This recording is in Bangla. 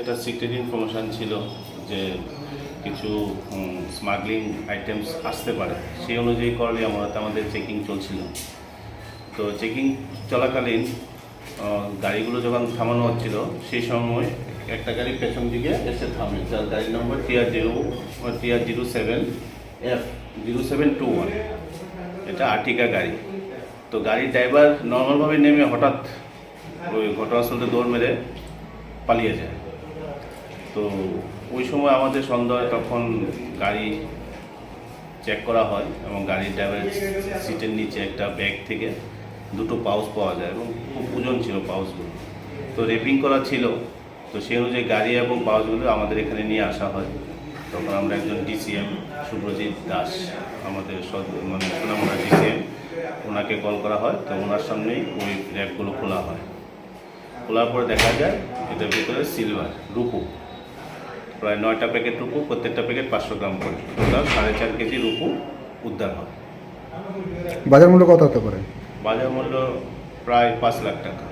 একটা সিক্রেট ইনফরমেশান ছিল যে কিছু স্মাগলিং আইটেমস আসতে পারে, সেই অনুযায়ী করলে আমাদের চেকিং চলছিল। তো চেকিং চলাকালীন গাড়িগুলো যখন থামানো হচ্ছিল সেই সময় একটা গাড়ি পেছন দিকে এসে থামে, যার গাড়ি নম্বর TR07F0721, এটা আর্টিকা গাড়ি। তো গাড়ির ড্রাইভার নর্মালভাবে নেমে হঠাৎ ওই ঘটনাস্থলে দৌড় মেরে পালিয়ে যায়। তো ওই সময় আমাদের সন্দেহ হয়, তখন গাড়ি চেক করা হয় এবং গাড়ির ড্রাইভারের সিটের নিচে একটা ব্যাগ থেকে দুটো পাউচ পাওয়া যায় এবং খুব ওজন ছিল পাউচগুলো। তো রেপিং করা ছিল, তো সেই অনুযায়ী গাড়ি এবং পাউচগুলো আমাদের এখানে নিয়ে আসা হয়। তখন আমরা একজন DCM শুভ্রজিৎ দাস, আমাদের সোনামুড়া DCM, ওনাকে কল করা হয়। তো ওনার সামনেই ওই র্যাকগুলো খোলা হয়। খোলার পরে দেখা যায় এটার ভিতরে সিলভার রূপো, প্রায় 9টা প্যাকেট রূপো, প্রত্যেকটা প্যাকেট 500 গ্রাম করে, টোটাল 4.5 কেজি রূপো উদ্ধার হয়। বাজার মূল্য কত হতে পারে? বাজার মূল্য প্রায় 5 লাখ টাকা।